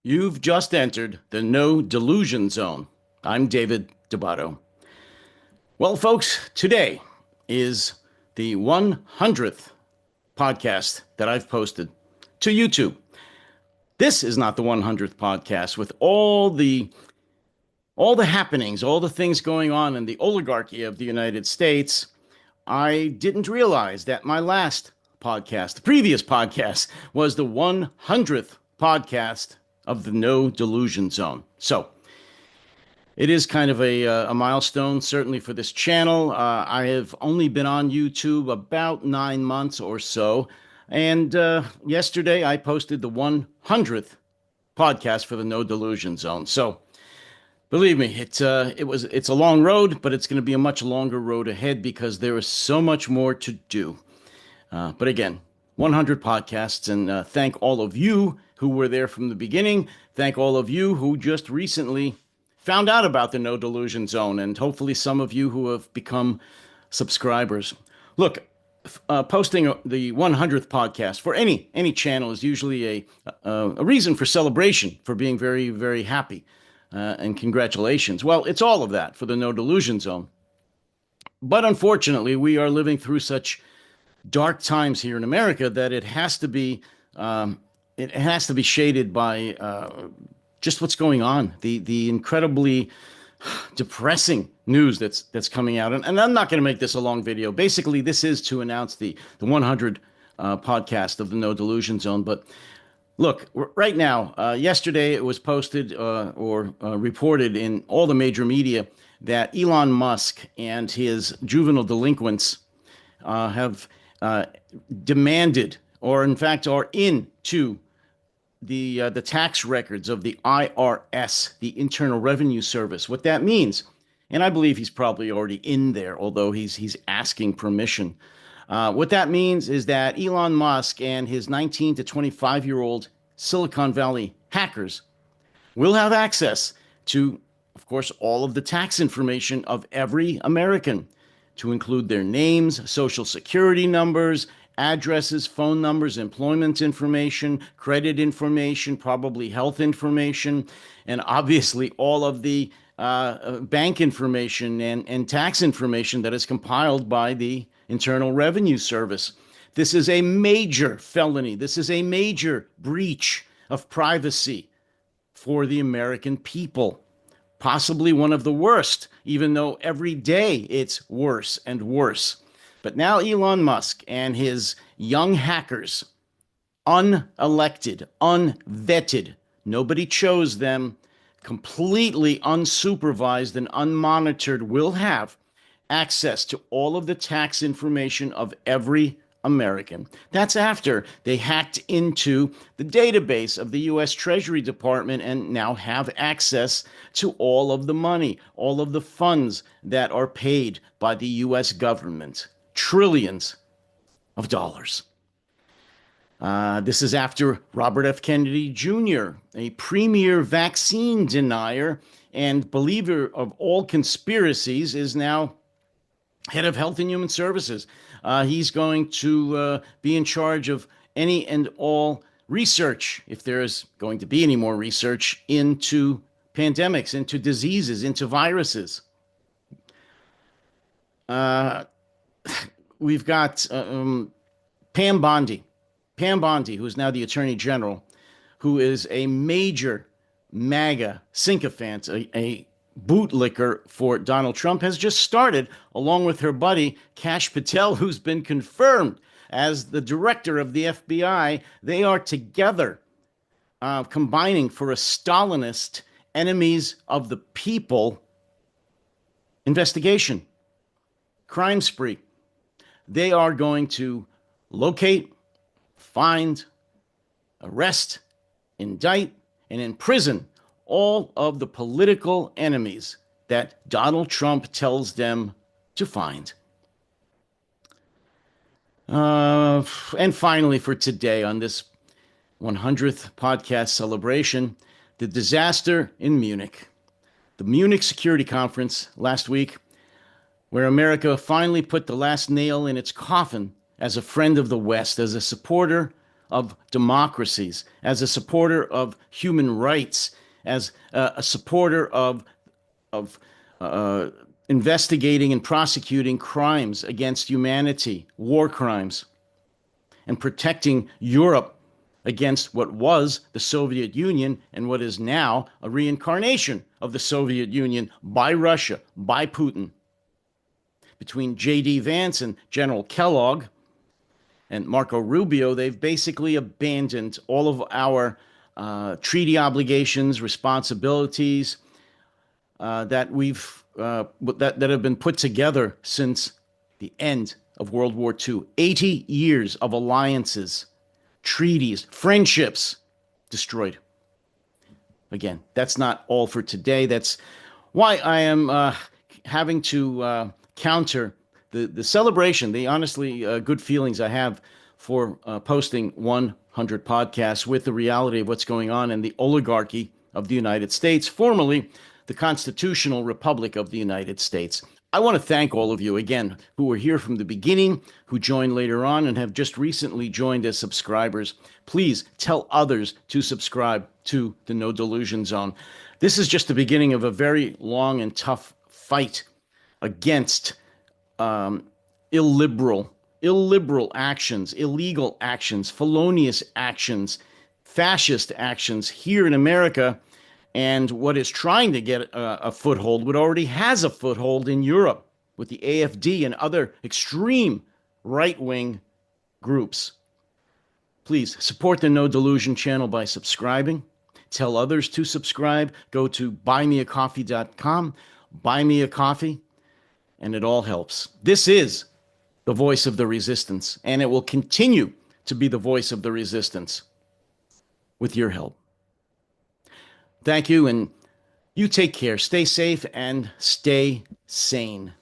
You've just entered the no delusion zone. I'm DeBatto. Well, folks, today is the 100th podcast that I've posted to YouTube. This is not the 100th podcast with all the happenings, all the things going on in the oligarchy of the United States. I didn't realize that my last podcast, the previous podcast, was the 100th podcast of the No Delusion Zone. So it is kind of a milestone, certainly for this channel. I have only been on YouTube about 9 months or so. And yesterday I posted the 100th podcast for the No Delusion Zone. So believe me, it's a long road, but it's going to be a much longer road ahead because there is so much more to do. But again, 100 podcasts, and thank all of you who were there from the beginning. Thank all of you who just recently found out about the No Delusion Zone, and hopefully some of you who have become subscribers. Look, posting the 100th podcast for any channel is usually a reason for celebration, for being very, very happy, and congratulations. Well, it's all of that for the No Delusion Zone. But unfortunately, we are living through such dark times here in America that it has to be shaded by just what's going on, the incredibly depressing news that's coming out. And I'm not going to make this a long video. Basically, this is to announce the 100 podcast of the No Delusion Zone. But look, right now, yesterday it was posted or reported in all the major media that Elon Musk and his juvenile delinquents have demanded, or in fact are into the tax records of the IRS, the Internal Revenue Service. What that means, and I believe he's probably already in there, although he's asking permission. What that means is that Elon Musk and his 19 to 25-year-old Silicon Valley hackers will have access to, of course, all of the tax information of every American, to include their names, social security numbers, addresses, phone numbers, employment information, credit information, probably health information, and obviously all of the bank information and tax information that is compiled by the Internal Revenue Service. This is a major felony. This is a major breach of privacy for the American people. Possibly one of the worst, even though every day it's worse and worse. But now Elon Musk and his young hackers, unelected, unvetted, nobody chose them, completely unsupervised and unmonitored, will have access to all of the tax information of every American. That's after they hacked into the database of the U.S. Treasury Department and now have access to all of the money, all of the funds that are paid by the U.S. government. Trillions of dollars. This is after Robert F. Kennedy Jr., a premier vaccine denier and believer of all conspiracies, is now head of Health and Human Services. He's going to be in charge of any and all research, if there is going to be any more research, into pandemics, into diseases, into viruses. We've got Pam Bondi, who is now the Attorney General, who is a major MAGA sycophant, a bootlicker for Donald Trump, has just started, along with her buddy Kash Patel, who's been confirmed as the director of the FBI. They are together combining for a Stalinist enemies of the people investigation, crime spree. They are going to locate, find, arrest, indict, and imprison all of the political enemies that Donald Trump tells them to find. And finally, for today, on this 100th podcast celebration, the disaster in Munich. The Munich Security Conference last week, where America finally put the last nail in its coffin as a friend of the West, as a supporter of democracies, as a supporter of human rights, as a supporter of investigating and prosecuting crimes against humanity, war crimes, and protecting Europe against what was the Soviet Union and what is now a reincarnation of the Soviet Union by Russia, by Putin. Between J.D. Vance and General Kellogg and Marco Rubio, they've basically abandoned all of our treaty obligations, responsibilities that have been put together since the end of World War II. 80 years of alliances, treaties, friendships destroyed. Again, that's not all for today. That's why I am having to counter the celebration, the honestly good feelings I have for posting 100 podcasts with the reality of what's going on in the oligarchy of the United States, formerly the Constitutional Republic of the United States. I want to thank all of you, again, who were here from the beginning, who joined later on, and have just recently joined as subscribers. Please tell others to subscribe to the No Delusion Zone. This is just the beginning of a very long and tough fight against illiberal actions, illegal actions, felonious actions, fascist actions here in America, and what is trying to get a foothold, what already has a foothold in Europe with the AfD and other extreme right-wing groups. Please support the No Delusion channel by subscribing. Tell others to subscribe. Go to buymeacoffee.com, buy me a coffee, and it all helps. This is the voice of the resistance, and it will continue to be the voice of the resistance with your help. Thank you, and you take care. Stay safe and stay sane.